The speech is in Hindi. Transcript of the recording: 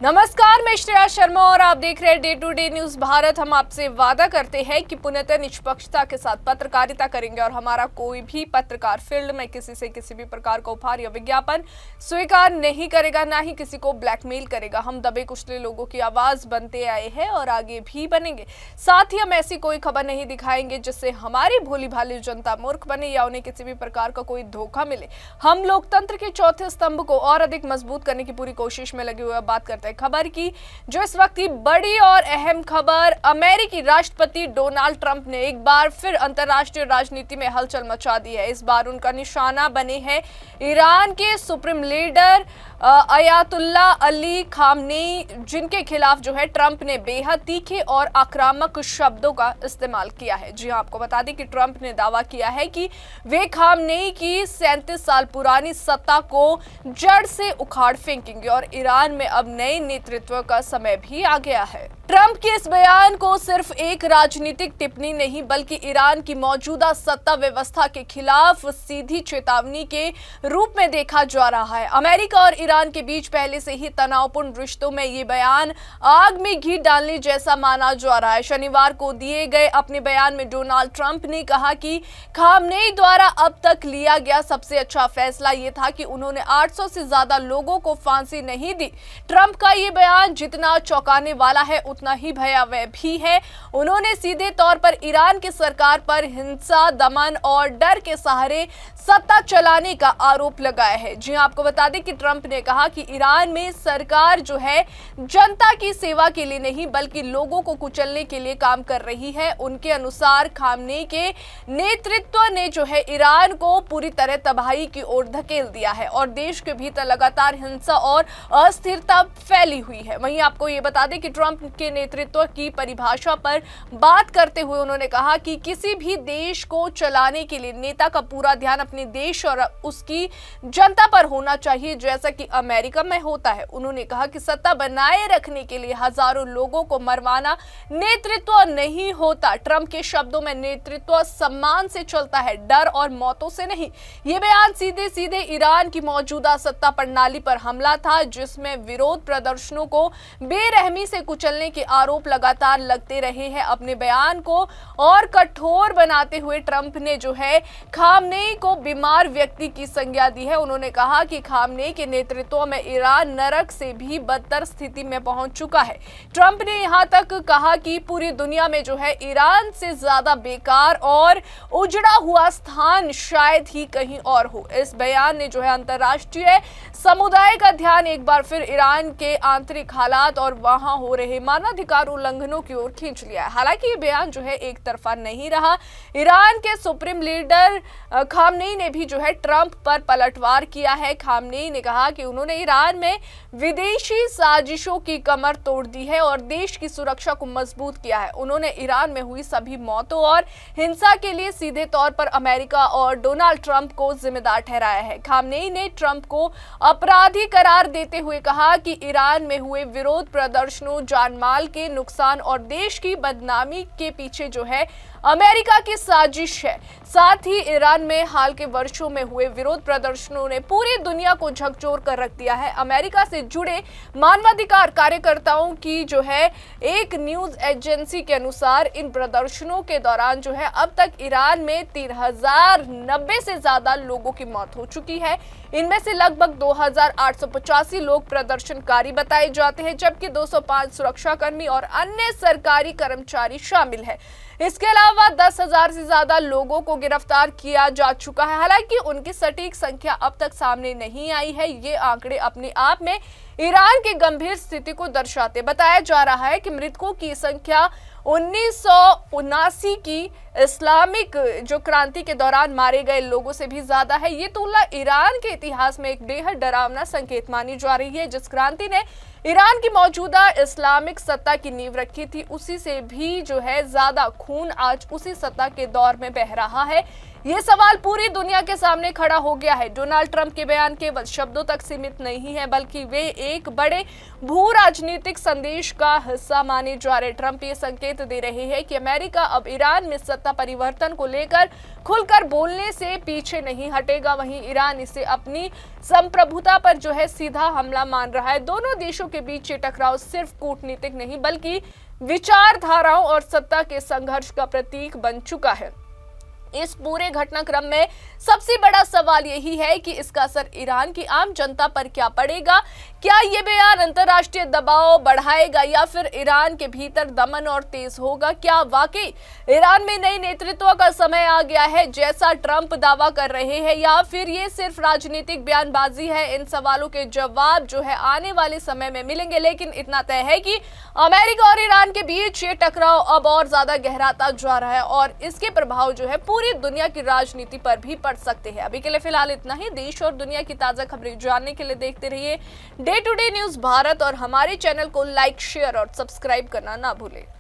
नमस्कार, मैं श्रेया शर्मा और आप देख रहे हैं day to day news Bharat. हम आपसे वादा करते हैं कि पूर्णतः निष्पक्षता के साथ पत्रकारिता करेंगे और हमारा कोई भी पत्रकार फील्ड में किसी से किसी भी प्रकार का उपहार या विज्ञापन स्वीकार नहीं करेगा, ना ही किसी को ब्लैकमेल करेगा। हम दबे कुचले लोगों की आवाज बनते आए हैं और आगे भी बनेंगे। साथ ही हम ऐसी कोई खबर नहीं दिखाएंगे जिससे हमारी भोली भाली जनता मूर्ख बने या उन्हें किसी भी प्रकार का कोई धोखा मिले। हम लोकतंत्र के चौथे स्तंभ को और अधिक मजबूत करने की पूरी कोशिश में लगे हुए बात करते हैं खबर की, जो इस वक्त की बड़ी और अहम खबर। अमेरिकी राष्ट्रपति डोनाल्ड ट्रंप ने एक बार फिर अंतर्राष्ट्रीय राजनीति में हलचल मचा दी है। इस बार उनका निशाना बने हैं ईरान के supreme leader Ayatollah Ali Khamenei, जिनके खिलाफ जो है ट्रंप ने बेहद तीखे और आक्रामक शब्दों का इस्तेमाल किया है। जी हां, आपको बता दें कि ट्रंप ने दावा किया है कि वे खामनेई की 37 साल पुरानी सत्ता को जड़ से उखाड़ फेंकेंगे और ईरान में अब नए नेतृत्व का समय भी आ गया है। ट्रंप के इस बयान को सिर्फ एक राजनीतिक टिप्पणी नहीं बल्कि ईरान की मौजूदा सत्ता व्यवस्था के खिलाफ सीधी चेतावनी के रूप में देखा जा रहा है। अमेरिका और ईरान के बीच पहले से ही तनावपूर्ण रिश्तों में ये बयान आग में घी डालने जैसा माना जा रहा है। शनिवार को दिए गए अपने बयान में डोनाल्ड ट्रंप ने कहा कि खामनेई द्वारा अब तक लिया गया सबसे अच्छा फैसला ये था कि उन्होंने 800 से ज्यादा लोगों को फांसी नहीं दी। ट्रंप का ये बयान जितना चौंकाने वाला है उतना ही भयावह भी है। उन्होंने सीधे तौर पर ईरान की सरकार पर हिंसा, दमन और डर के सहारे सत्ता चलाने का आरोप लगाया है। जी आपको बता दें कि ट्रंप ने कहा कि ईरान में सरकार जो है जनता की सेवा के लिए नहीं बल्कि लोगों को कुचलने के लिए काम कर रही है। उनके अनुसार खामनेई के नेतृत्व ने जो है ईरान को पूरी तरह तबाही की ओर धकेल दिया है और देश के भीतर लगातार हिंसा और अस्थिरता फैली हुई है। वहीं आपको ये बता दें कि ट्रंप के नेतृत्व की परिभाषा पर बात करते हुए उन्होंने कहा कि किसी भी देश को चलाने के लिए नेता का पूरा ध्यान अपने देश और उसकी जनता पर होना चाहिए, जैसा कि अमेरिका में होता है। उन्होंने कहा कि सत्ता बनाए रखने के लिए हजारों लोगों को मरवाना नेतृत्व नहीं होता। ट्रंप के शब्दों में नेतृत्व सम्मान से चलता है, डर और मौतों से नहीं। ये बयान सीधे सीधे ईरान की मौजूदा सत्ता प्रणाली पर हमला था, जिसमें विरोध प्रदर्शनों को बेरहमी से कुचलने के आरोप लगातार लगते रहे हैं। अपने बयान को और कठोर बनाते हुए ट्रंप ने जो है खामनेई को बीमार व्यक्ति की संज्ञा दी है। उन्होंने कहा कि खामनेई के नेतृत्व में ईरान नरक से भी बदतर स्थिति में पहुंच चुका है। ट्रंप ने यहां तक कहा कि पूरी दुनिया में जो है ईरान से ज्यादा बेकार और उजड़ा हुआ स्थान शायद ही कहीं और हो। इस बयान ने जो है अंतर्राष्ट्रीय समुदाय का ध्यान एक बार फिर ईरान के आंतरिक हालात और वहां हो रहे मानवाधिकार उल्लंघनों की ओर खींच लिया है। हालांकि ये बयान जो है एक तरफा नहीं रहा। ईरान के सुप्रीम लीडर खामनेई ने भी जो है ट्रंप पर पलटवार किया है। खामनेई ने कहा कि उन्होंने ईरान में विदेशी साजिशों की कमर तोड़ दी है और देश की सुरक्षा को मजबूत किया है। उन्होंने ईरान में हुई सभी मौतों और हिंसा के लिए सीधे तौर पर अमेरिका और डोनाल्ड ट्रंप को जिम्मेदार ठहराया है। खामनेई ने ट्रंप को अपराधी करार देते हुए कहा कि ईरान में हुए विरोध प्रदर्शनों, जानमाल के नुकसान और देश की बदनामी के पीछे जो है अमेरिका की साजिश है। साथ ही ईरान में हाल के वर्षों में हुए विरोध प्रदर्शनों ने पूरी दुनिया को झकझोर कर रख दिया है। अमेरिका से जुड़े मानवाधिकार कार्यकर्ताओं की जो है एक न्यूज एजेंसी के अनुसार इन प्रदर्शनों के दौरान जो है अब तक ईरान में 3090 से ज्यादा लोगों की मौत हो चुकी है। इनमें से लगभग 2885 लोग प्रदर्शनकारी बताए जाते हैं, जबकि 205 सुरक्षाकर्मी और अन्य सरकारी कर्मचारी शामिल है। इसके अलावा 10,000 से ज्यादा लोगों को गिरफ्तार किया जा चुका है। हालांकि उनकी सटीक संख्या अब तक सामने नहीं आई है। ये आंकड़े अपने आप में ईरान की गंभीर स्थिति को दर्शाते। बताया जा रहा है कि मृतकों की संख्या 1979 की इस्लामिक जो क्रांति के दौरान मारे गए लोगों से भी ज्यादा है। ये तुलना ईरान के इतिहास में एक बेहद डरावना संकेत मानी जा रही है। जिस क्रांति ने ईरान की मौजूदा इस्लामिक सत्ता की नींव रखी थी, उसी से भी जो है ज्यादा खून आज उसी सत्ता के दौर में बह रहा है। ये सवाल पूरी दुनिया के सामने खड़ा हो गया है। डोनाल्ड ट्रंप के बयान केवल शब्दों तक सीमित नहीं है, बल्कि वे एक बड़े भू राजनीतिक संदेश का हिस्सा माने जा रहे। ट्रंप ये संकेत दे रहे हैं कि अमेरिका अब ईरान में सत्ता परिवर्तन को लेकर खुलकर बोलने से पीछे नहीं हटेगा। वहीं ईरान इसे अपनी संप्रभुता पर जो है सीधा हमला मान रहा है। दोनों देशों के बीच ये टकराव सिर्फ कूटनीतिक नहीं, बल्कि विचारधाराओं और सत्ता के संघर्ष का प्रतीक बन चुका है। इस पूरे घटनाक्रम में सबसे बड़ा सवाल यही है कि इसका असर ईरान की आम जनता पर क्या पड़ेगा। क्या ये बयान अंतर्राष्ट्रीय दबाव बढ़ाएगा या फिर ईरान के भीतर दमन और तेज होगा? क्या वाकई ईरान में नई नेतृत्व का समय आ गया है जैसा ट्रंप दावा कर रहे हैं, या फिर ये सिर्फ राजनीतिक बयानबाजी है? इन सवालों के जवाब जो है आने वाले समय में मिलेंगे, लेकिन इतना तय है कि अमेरिका और ईरान के बीच ये टकराव अब और ज्यादा गहराता जा रहा है और इसके प्रभाव जो है पूरी दुनिया की राजनीति पर भी पड़ सकते हैं। अभी के लिए फिलहाल इतना ही। देश और दुनिया की ताजा खबरें जानने के लिए देखते रहिए day to day news Bharat और हमारे चैनल को लाइक, शेयर और सब्सक्राइब करना ना भूलें।